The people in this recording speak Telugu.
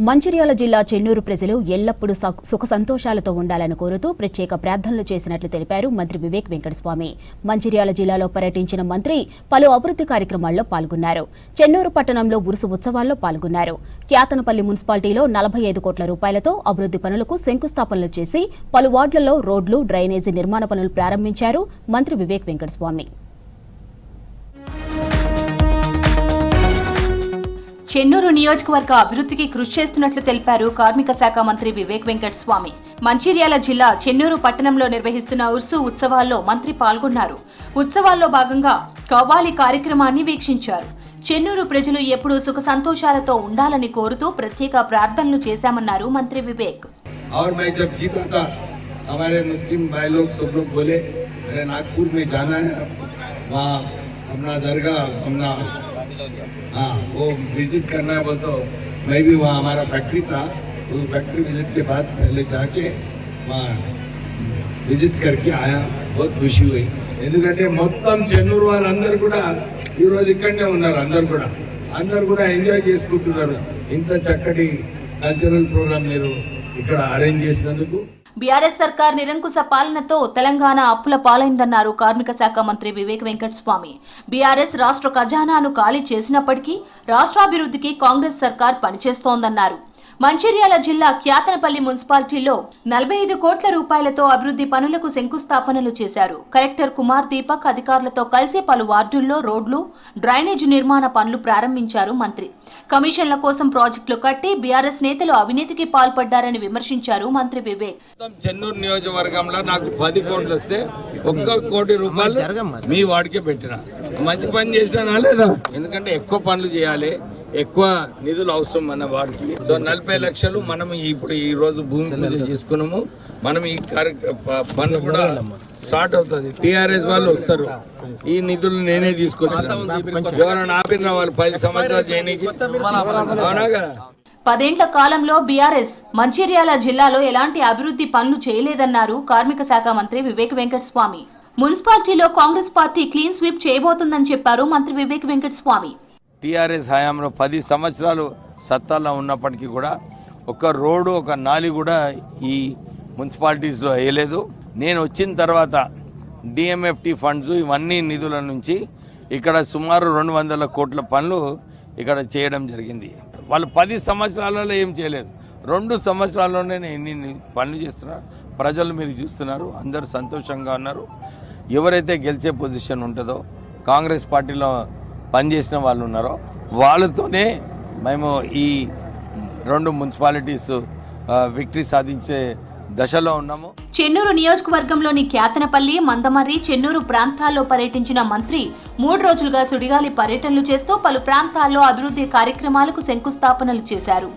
మంచిర్యాల జిల్లా చెన్నూరు ప్రజలు ఎల్లప్పుడూ సుఖ సంతోషాలతో ఉండాలని కోరుతూ ప్రత్యేక ప్రార్థనలు చేసినట్లు తెలిపారు మంత్రి వివేక్ వెంకటస్వామి. మంచిర్యాల జిల్లాలో పర్యటించిన మంత్రి పలు అభివృద్ధి కార్యక్రమాల్లో పాల్గొన్నారు. చెన్నూరు పట్టణంలో ఉరుసు ఉత్సవాల్లో పాల్గొన్నారు. క్యాతనపల్లి మున్సిపాలిటీలో 45 కోట్ల రూపాయలతో అభివృద్ధి పనులకు శంకుస్థాపనలు చేసి పలు వార్డులలో రోడ్లు, డ్రైనేజీ నిర్మాణ పనులు ప్రారంభించారు మంత్రి వివేక్ వెంకటస్వామి. చెన్నూరు నియోజకవర్గ అభివృద్ధికి కృషి చేస్తున్నట్లు తెలిపారు కార్మిక శాఖ మంత్రి వివేక్ వెంకటస్వామి. మంచిర్యాల జిల్లా చెన్నూరు పట్టణంలో నిర్వహిస్తున్న ఉర్సు ఉత్సవాల్లో మంత్రి పాల్గొన్నారు. ఉత్సవాల్లో భాగంగా కవ్వాలి కార్యక్రమాన్ని వీక్షించారు. చెన్నూరు ప్రజలు ఎప్పుడూ సుఖ సంతోషాలతో ఉండాలని కోరుతూ ప్రత్యేక ప్రార్థనలు చేశామన్నారు మంత్రి వివేక్. वो विजिट करना है बोल तो मैं भी वहाँ हमारा फैक्ट्री था, वो फैक्ट्री विजिट के बाद पहले जाके वहाँ विजिट करके आया. बहुत खुशी हुई ఎందుకంటే మొత్తం చెన్నూరు వాళ్ళందరూ కూడా ఈ రోజు ఇక్కడనే ఉన్నారు. అందరూ కూడా ఎంజాయ్ చేసుకుంటున్నారు. ఇంత చక్కటి కల్చరల్ ప్రోగ్రామ్ మీరు ఇక్కడ అరేంజ్ చేసినందుకు. బీఆర్ఎస్ సర్కార్ నిరంకుశ పాలనతో తెలంగాణ అప్పుల పాలైందన్నారు కార్మిక శాఖ మంత్రి వివేక్ వెంకటస్వామి. బీఆర్ఎస్ రాష్ట్ర ఖజానాను ఖాళీ చేసినప్పటికీ రాష్ట్రాభివృద్ధికి కాంగ్రెస్ సర్కార్ పనిచేస్తోందన్నారు. మంచిర్యాల జిల్లా క్యాతనపల్లి మున్సిపాలిటీలో 45 కోట్ల రూపాయలతో అభివృద్ధి పనులకు శంకుస్థాపనలు చేశారు. కలెక్టర్ కుమార్ దీపక్ అధికారులతో కలిసి పలు వార్డుల్లో రోడ్లు, డ్రైనేజీ నిర్మాణ పనులు ప్రారంభించారు మంత్రి. కమిషన్ల కోసం ప్రాజెక్టులు కట్టి బీఆర్ఎస్ నేతలు అవినీతికి పాల్పడ్డారని విమర్శించారు మంత్రి వివేక్. చెన్నూరు నియోజకవర్గంలో నాకు 10 కోట్లు వస్తే 1 కోటి రూపాయలు మీ వాడికే పెట్టిన. మంచి పని చేసినా లేదా? ఎందుకంటే ఎక్కువ పనులు చేయాలి, ఎక్కువ నిధులు అవసరం మన వారికి. సో 40 లక్షలు మనం ఇప్పుడు ఈ రోజు భూమి పూజ చేసుకున్నాము. మనం ఈ పనులు కూడా స్టార్ట్ అవుతుంది. టీఆర్ఎస్ వాళ్ళు వస్తారు, ఈ నిధులు నేనే తీసుకొచ్చాను. ఎవరైనా ఆపిన వాళ్ళు 10 సంవత్సరాలు చేయడానికి అవునాగా. 10 ఏళ్ల కాలంలో బీఆర్ఎస్ మంచిర్యాల జిల్లాలో ఎలాంటి అభివృద్ధి పనులు చేయలేదన్నారు కార్మిక శాఖ మంత్రి వివేక్ వెంకటస్వామి. మున్సిపాలిటీలో కాంగ్రెస్ పార్టీ క్లీన్ స్వీప్ చేయబోతుందని చెప్పారు మంత్రి వివేక్ వెంకటస్వామి. టీఆర్ఎస్ హయాంలో 10 సంవత్సరాలు సత్తాలో ఉన్నప్పటికీ కూడా ఒక రోడ్డు, ఒక నాలి కూడా ఈ మున్సిపాలిటీస్లో వేయలేదు. నేను వచ్చిన తర్వాత డిఎంఎఫ్టి ఫండ్స్ ఇవన్నీ నిధుల నుంచి ఇక్కడ సుమారు 200 కోట్ల పనులు ఇక్కడ చేయడం జరిగింది. వాళ్ళు 10 సంవత్సరాలలో ఏం చేయలేదు. 2 సంవత్సరాల్లోనే ఇన్ని పనులు చేస్తున్నారు. ప్రజలు మీరు చూస్తున్నారు, అందరూ సంతోషంగా ఉన్నారు. ఎవరైతే గెలిచే పొజిషన్ ఉంటుందో, కాంగ్రెస్ పార్టీలో పనిచేసిన వాళ్ళు ఉన్నారో వాళ్ళతోనే మేము ఈ 2 మున్సిపాలిటీస్ విక్టరీ సాధించే దశలో ఉన్నాము. చెన్నూరు నియోజకవర్గంలోని క్యాతనపల్లి, మందమర్రి, చెన్నూరు ప్రాంతాల్లో పర్యటించిన మంత్రి 3 రోజులుగా సుడిగాలి పర్యటనలు చేస్తూ పలు ప్రాంతాల్లో అభివృద్ధి కార్యక్రమాలకు శంకుస్థాపనలు చేశారు.